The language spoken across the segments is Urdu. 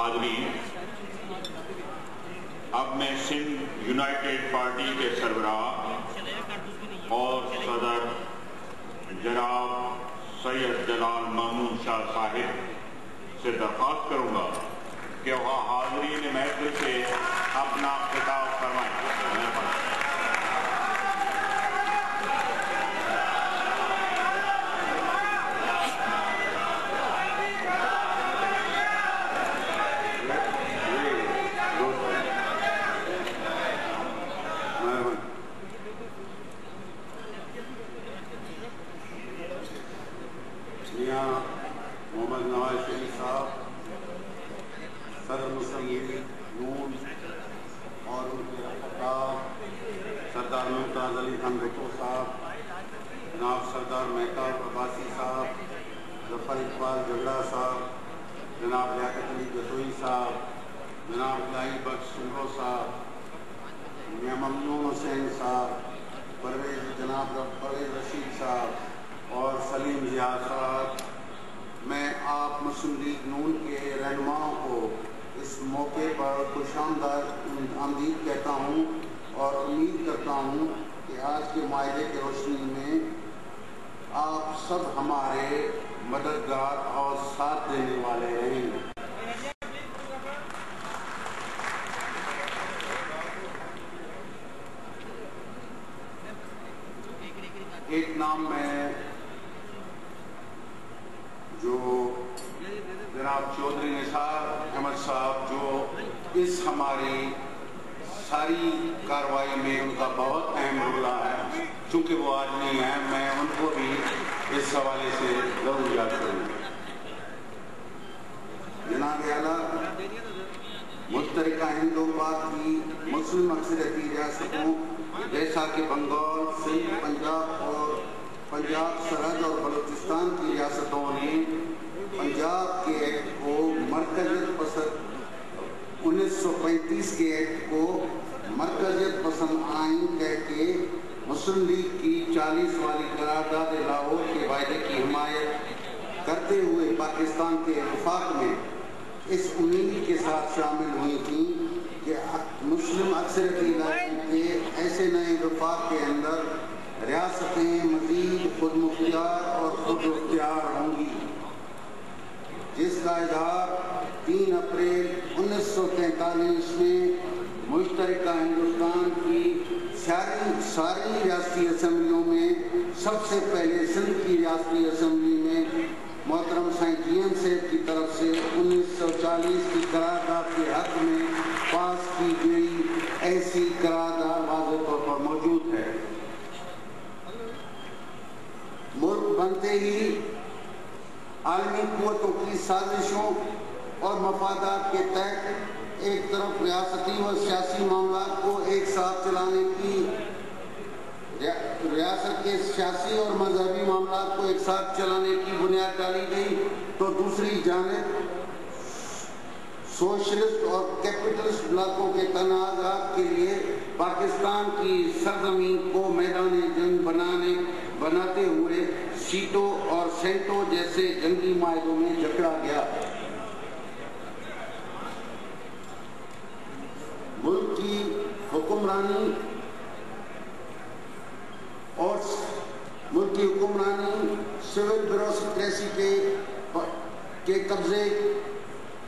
حاضرین، اب میں سندھ یونائیٹڈ پارٹی کے سربراہ اور صدر جناب سید جلال مامون شاہ صاحب سے درخواست کروں گا کہ وہ حاضرین محفل سے اپنا خطاب فرمائیں۔ محمد نواز شریف صاحب، صدر مسلم نون اور ان کے رفقا سردار ممتاز علی خان بھٹو صاحب، جناب سردار مہتاب عباسی صاحب، ظفر اقبال جھگڑا صاحب، جناب لیاقت علی گدوئی صاحب، جناب لائی بخش سمرو صاحب، میاں ممنون حسین صاحب، جناب پرویز رشید صاحب اور سلیم ضیاء صاحب، میں آپ مسلم لیگ نون کے رہنماؤں کو اس موقع پر خوش آمدید کہتا ہوں اور امید کرتا ہوں کہ آج کے معاہدے کی روشنی میں آپ سب ہمارے مددگار اور ساتھ دینے والے رہیں گے۔ ایک نام میں جو جناب چودھری نثار احمد صاحب، جو اس ہماری ساری کارروائی میں ان کا بہت اہم رول ہے، چونکہ وہ آج نہیں ہیں، میں ان کو بھی اس حوالے سے ضرور یاد کروں گا۔ جناب اعلیٰ، مشترکہ ہند و پاک کی مسلم اکثریتی ریاستوں جیسا کہ بنگال، سندھ، پنجاب سرحد اور بلوچستان کی ریاستوں نے پنجاب کے ایکٹ کو مرکزیت پسند 1935 کے ایکٹ کو مرکزیت پسند آئین کہہ کے مسلم لیگ کی 40 والی قرارداد لاہور کے وعدے کی حمایت کرتے ہوئے پاکستان کے وفاق میں اس امید کے ساتھ شامل ہوئی تھیں کہ مسلم اکثریتی علاقوں کے ایسے نئے وفاق کے اندر ریاستیں مزید خود مختار اور خود اختیار ہوں گی، جس کا اظہار 3 اپریل 1943 میں مشترکہ ہندوستان کی ساری ریاستی اسمبلیوں میں سب سے پہلے سندھ کی ریاستی اسمبلی میں محترم سائیں جی ایم صاحب کی طرف سے 1940 کی قرارداد کے حق میں پاس کی گئی ایسی قرارداد واضح طور پر موجود ہے۔ ملک بنتے ہی عالمی قوتوں کی سازشوں اور مفادات کے تحت ایک طرف ریاستی و سیاسی معاملات کو ایک ساتھ چلانے کی ریاست کے سیاسی اور مذہبی معاملات کو ایک ساتھ چلانے کی بنیاد ڈالی گئی، تو دوسری جانب سوشلسٹ اور کیپٹلسٹ بلاکوں کے تنازعات کے لیے پاکستان کی سرزمین کو میدان جنگ بناتے ہوئے سیٹوں اور سینٹوں جیسے جنگی معاہدوں میں جکڑا گیا۔ ملک کی حکمرانی سول بیوروکریسی کے قبضے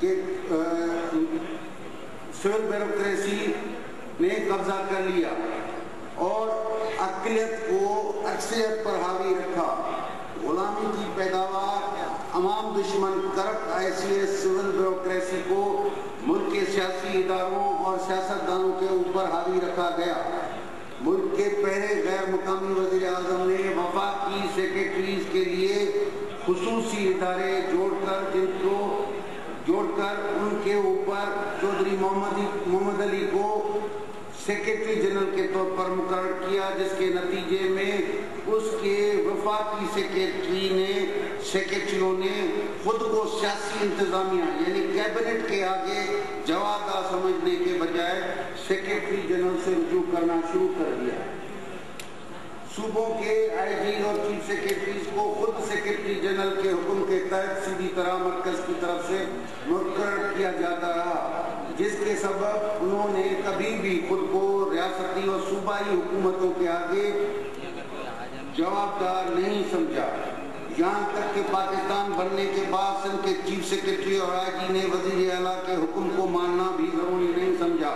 کے سول بیوروکریسی نے قبضہ کر لیا اور اقلیت کو اکثریت پر حاوی رکھا۔ غلامی کی پیداوار عوام دشمن کرپٹ سول بیوروکریسی کو ملک کے سیاسی اداروں اور سیاستدانوں کے اوپر حاوی رکھا گیا۔ ملک کے پہلے غیر مقامی وزیر اعظم نے وفاق کی سیکریٹریز کے لیے خصوصی ادارے جوڑ کر ان کے اوپر چودھری محمد علی کو سیکریٹری جنرل کے طور پر مقرر کیا، جس کے نتیجے میں اس کے وفاقی سیکریٹریوں نے خود کو سیاسی انتظامیہ یعنی کیبنٹ کے آگے جوابدہ سمجھنے کے بجائے سیکریٹری جنرل سے رجوع کرنا شروع کر دیا۔ صوبوں کے آئی جی اور چیف سیکریٹریز کو خود سیکریٹری جنرل کے حکم کے تحت سیدھی طرح مرکز کی طرف سے مقرر کیا کیا جاتا رہا، جس کے سبب انہوں نے کبھی بھی خود کو ریاستی اور صوبائی حکومتوں کے آگے جوابدار نہیں سمجھا، یہاں تک کہ پاکستان بننے کے بعد سندھ کے چیف سیکرٹری اور آئی جی نے وزیر اعلیٰ کے حکم کو ماننا بھی ضروری نہیں سمجھا،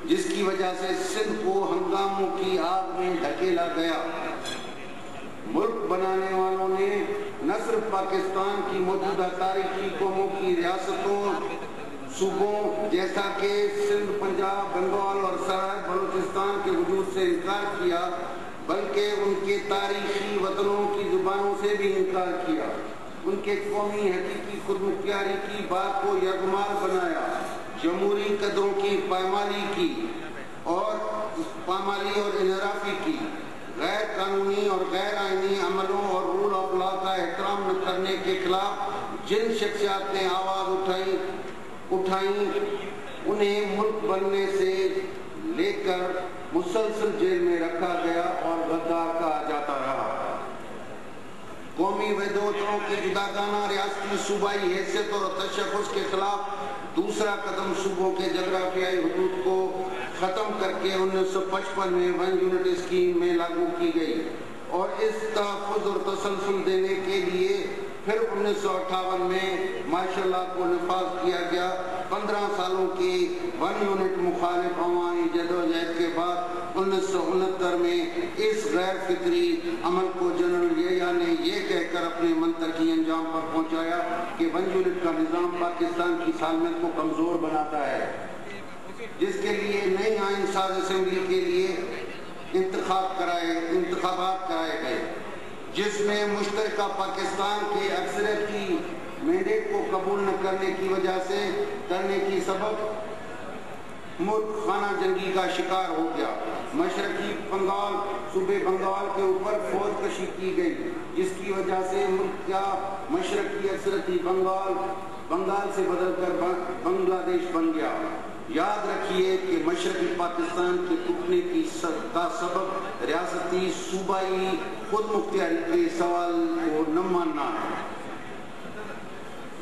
جس کی وجہ سے سندھ کو ہنگاموں کی آگ میں دھکیلا گیا۔ ملک بنانے والوں نے نہ صرف پاکستان کی موجودہ تاریخی قوموں کی ریاستوں صوبوں جیسا کہ سندھ، پنجاب، بنگال اور سرائے بلوچستان کے وجود سے انکار کیا، بلکہ ان کے تاریخی وطنوں کی زبانوں سے بھی انکار کیا، ان کے قومی حقیقی خود مختاری کی بات کو یرغمال بنایا، جمہوری قدروں کی پامالی اور انحرافی کی، غیر قانونی اور غیر آئینی عملوں اور رول آف لا کا احترام نہ کرنے کے خلاف جن شخصیات نے آواز اٹھائیں انہیں ملک بننے سے لے کر مسلسل جیل میں رکھا گیا اور غدار کہا جاتا رہا۔ قومی وحدتوں کی جداگانہ ریاستی صوبائی حیثیت اور تشخص کے خلاف دوسرا قدم صوبوں کے جغرافیائی حدود کو ختم کر کے 1955 میں ون یونٹ اسکیم میں لاگو کی گئی اور اس تحفظ اور تسلسل دینے کے لیے پھر 1958 میں مارشل لا کو نفاذ کیا گیا۔ 15 سالوں کی ون یونٹ مخالف عوامی جدوجہد کے بعد 1969 میں اس غیر فطری عمل کو جنرل یحییٰ نے یہ کہہ کر اپنے منطقی انجام پر پہنچایا کہ ون یونٹ کا نظام پاکستان کی سالمیت کو کمزور بناتا ہے، جس کے لیے نئی آئین ساز اسمبلی کے لیے انتخابات کرائے گئے، جس میں مشترکہ پاکستان کے اکثریت کی مینڈیٹ کو قبول نہ کرنے کی سبب ملک خانہ جنگی کا شکار ہو گیا۔ مشرقی بنگال صوبے بنگال کے اوپر فوج کشی کی گئی، جس کی وجہ سے ملک کا مشرقی اکثریتی بنگال سے بدل کر بنگلہ دیش بن گیا۔ یاد رکھیے کہ مشرقی پاکستان کے ٹوٹنے کا سبب ریاستی صوبائی خود مختاری کے سوال کو نہ ماننا ہے،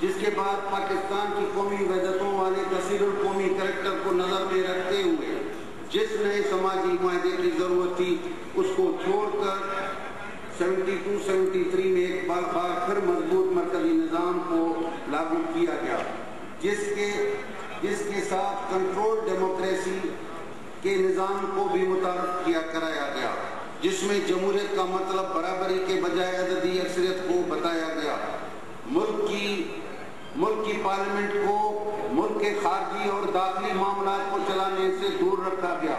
جس کے بعد پاکستان کی قومی وحدتوں والے کثیر القومی کریکٹر کو نظر میں رکھتے ہوئے جس نئے سماجی معاہدے کی ضرورت تھی اس کو چھوڑ کر 72-73 میں ایک بار پھر مضبوط مرکزی نظام کو لاگو کیا گیا، جس کے ساتھ کنٹرول ڈیموکریسی کے نظام کو بھی متعارف کرایا گیا، جس میں جمہوریت کا مطلب برابری کے بجائے عددی اکثریت کو بتایا گیا۔ ملک کی پارلیمنٹ کو ملک کے خارجی اور داخلی معاملات کو چلانے سے دور رکھا گیا،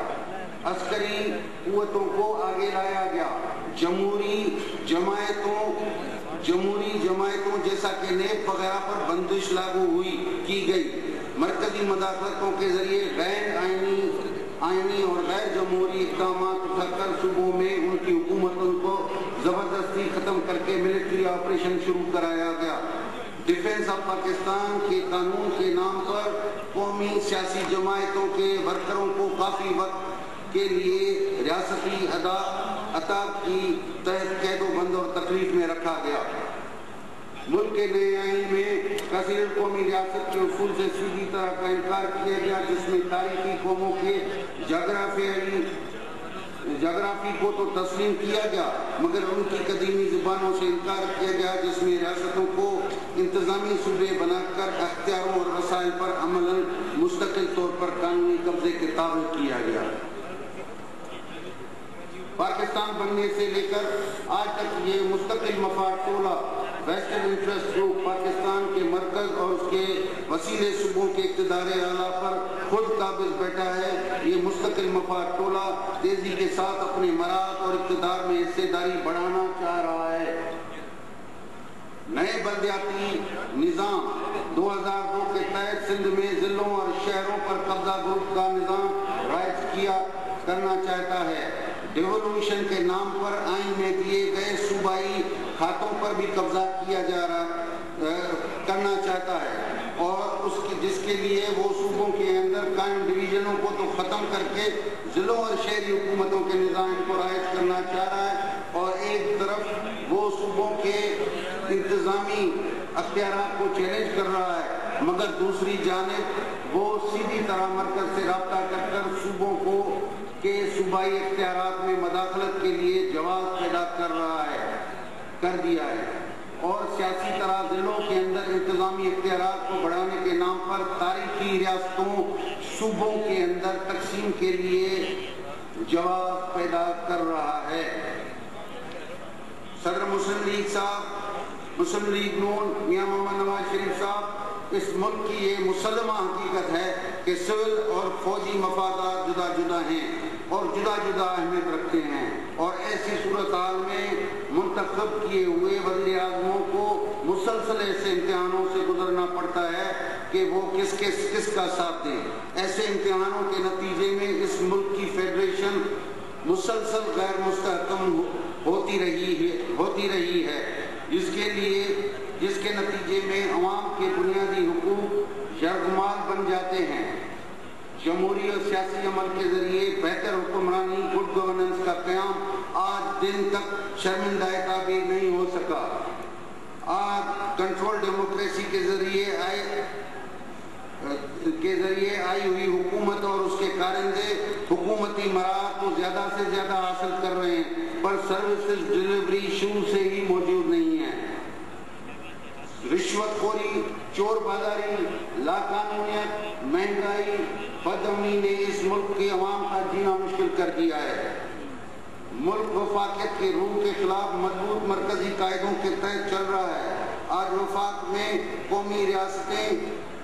عسکری قوتوں کو آگے لایا گیا، جمہوری جماعتوں جیسا کہ نیب وغیرہ پر بندش لاگو کی گئی، مرکزی مداخلتوں کے ذریعے غیر آئینی اور غیر جمہوری اقدامات اٹھا کر صوبوں میں ان کی حکومتوں کو زبردستی ختم کر کے ملٹری آپریشن شروع کرایا گیا۔ ڈیفنس آف پاکستان کے قانون کے نام پر قومی سیاسی جماعتوں کے ورکروں کو کافی وقت کے لیے ریاستی عطا کی تحت قید و بند اور تکلیف میں رکھا گیا۔ ملک کے نئے آئین میں کثیر قومی ریاست کے اصول سے سیدھی طرح کا انکار کیا گیا، جس میں تاریخی قوموں کے جغرافی کو تو تسلیم کیا گیا مگر ان کی قدیمی زبانوں سے انکار کیا گیا، جس میں ریاستوں کو انتظامی صوبے بنا کر اختیاروں اور وسائل پر عملاً مستقل طور پر قانونی قبضے کے تابع کیا گیا۔ پاکستان بننے سے لے کر آج تک یہ مستقل مفاد ٹولہ ویسٹرن انٹرسٹ گروپ پاکستان کے مرکز اور اس کے وسیلے صوبوں کے اقتدار اعلیٰ پر خود قابض بیٹھا ہے۔ یہ مستقل مفاد ٹولہ تیزی کے ساتھ اپنے مراعات اور اقتدار میں حصہ داری بڑھانا چاہ رہا ہے۔ نئے بلدیاتی نظام 2002 کے تحت سندھ میں ضلعوں اور شہروں پر قبضہ گروپ کا نظام رائج کرنا چاہتا ہے۔ ڈیولوشن کے نام پر آئین میں دیے گئے صوبائی کھاتوں پر بھی قبضہ کرنا چاہتا ہے اور جس کے لیے وہ صوبوں کے اندر قائم ڈویژنوں کو تو ختم کر کے ضلعوں اور شہری حکومتوں کے نظام کو رائج کرنا چاہ رہا ہے، اور ایک طرف وہ صوبوں کے انتظامی اختیارات کو چیلنج کر رہا ہے۔ مگر دوسری جانب وہ سیدھی طرح مرکز سے رابطہ کر صوبوں کو کے صوبائی اختیارات میں مداخلت کے لیے جواز پیدا کر دیا ہے اور سیاسی تنازعوں کے اندر انتظامی اختیارات کو بڑھانے کے نام پر تاریخی ریاستوں صوبوں کے اندر تقسیم کے لیے جواز پیدا کر رہا ہے۔ صدر مسلم لیگ صاحب، مسلم لیگ نون میاں محمد نواز شریف صاحب، اس ملک کی یہ مسلمہ حقیقت ہے کہ سول اور فوجی مفادات جدا جدا ہیں اور جدا جدا اہمیت رکھتے ہیں، اور ایسی صورتحال میں منتخب کیے ہوئے وزیر اعظموں کو مسلسل ایسے امتحانوں سے گزرنا پڑتا ہے کہ وہ کس کا ساتھ دیں۔ ایسے امتحانوں کے نتیجے میں اس ملک کی فیڈریشن مسلسل غیر مستحکم ہوتی رہی ہے، جس کے نتیجے میں عوام کے بنیادی حقوق یرغمال بن جاتے ہیں۔ جمہوری اور سیاسی عمل کے ذریعے بہتر حکمرانی، گڈ گورننس کا قیام آج دن تک شرمندہ تعبیر نہیں ہو سکا۔ آج کنٹرول ڈیموکریسی کے ذریعے آئی ہوئی حکومت اور اس کے کارندے حکومتی مراحل کو زیادہ سے زیادہ حاصل کر رہے ہیں، پر سروسز ڈیلیوری شروع سے ہی موجود نہیں ہے۔ رشوت خوری، چور بازاری، لاقانونیت، مہنگائی، بدامنی نے اس ملک کے عوام کا جینا مشکل کر دیا ہے۔ ملک وفاقیت کے روح کے خلاف مضبوط مرکزی قاعدوں کے تحت چل رہا ہے۔ آج وفاق میں قومی ریاستیں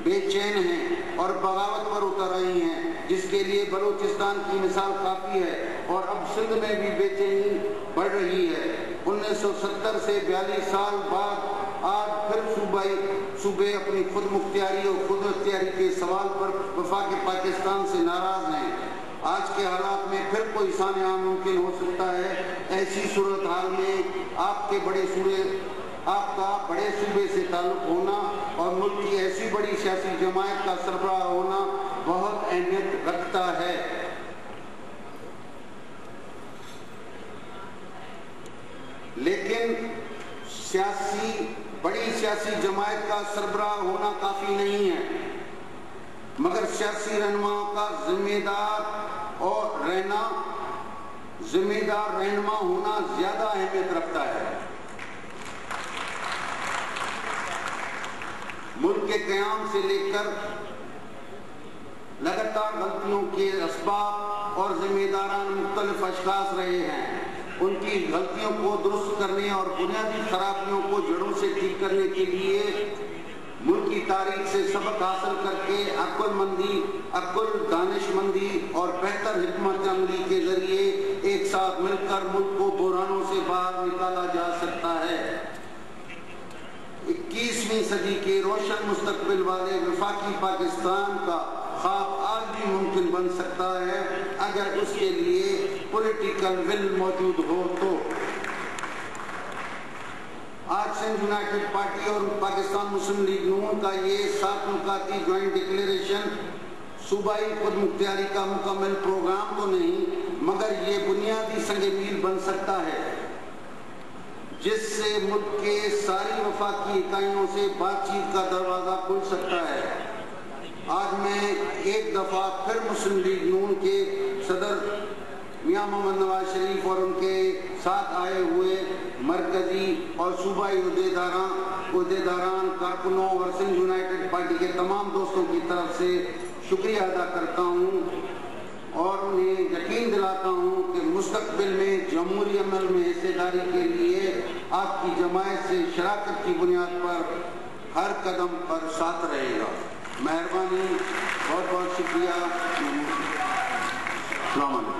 بے چین ہیں اور بغاوت پر اتر رہی ہیں، جس کے لیے بلوچستان کی مثال کافی ہے، اور اب سندھ میں بھی بے چینی بڑھ رہی ہے۔ 1970 سے 42 سال بعد آج پھر صوبے اپنی خود مختاری اور خود اختیاری کے سوال پر وفاق پاکستان سے ناراض ہیں۔ آج کے حالات میں پھر کوئی سانحہ ممکن ہو سکتا ہے۔ ایسی صورتحال میں آپ کا بڑے صوبے سے تعلق ہونا اور ملک کی ایسی بڑی سیاسی جماعت کا سربراہ ہونا بہت اہمیت رکھتا ہے۔ لیکن بڑی سیاسی جماعت کا سربراہ ہونا کافی نہیں ہے، مگر سیاسی رہنماؤں کا ذمہ دار رہنما ہونا زیادہ اہمیت رکھتا ہے۔ ملک کے قیام سے لے کر لگاتار غلطیوں کے اسباب اور ذمہ داران مختلف اشخاص رہے ہیں۔ ان کی غلطیوں کو درست کرنے اور بنیادی خرابیوں کو جڑوں سے ٹھیک کرنے کے لیے ملک کی تاریخ سے سبق حاصل کر کے عقل، دانش مندی اور بہتر حکمت عملی کے ذریعے ایک ساتھ مل کر ملک کو بحرانوں سے باہر نکالا جا سکتا ہے۔ 21ویں صدی کے روشن مستقبل والے وفاقی پاکستان کا خواب آج بھی ممکن بن سکتا ہے اگر اس کے لیے پولیٹیکل ول موجود ہو تو۔ آج سندھ یونائیٹڈ پارٹی اور پاکستان مسلم لیگ نون کا یہ 7 نکاتی جوائنٹ ڈکلیریشن صوبائی خود مختاری کا مکمل پروگرام تو نہیں، مگر یہ بنیادی سنگ میل بن سکتا ہے جس سے ملک کے ساری وفاقی اکائیوں سے بات چیت کا دروازہ کھل سکتا ہے۔ آج میں ایک دفعہ پھر مسلم لیگ نون کے صدر میاں محمد نواز شریف اور ان کے ساتھ آئے ہوئے مرکزی اور صوبائی عہدیداران، کارکنوں اور سندھ یونائیٹڈ پارٹی کے تمام دوستوں کی طرف سے شکریہ ادا کرتا ہوں اور انہیں یقین دلاتا ہوں کہ مستقبل میں جمہوری عمل میں حصہ داری کے لیے آپ کی جماعت سے شراکت کی بنیاد پر ہر قدم پر ساتھ رہے گا۔ مہربانی، بہت بہت شکریہ۔ السلام علیکم۔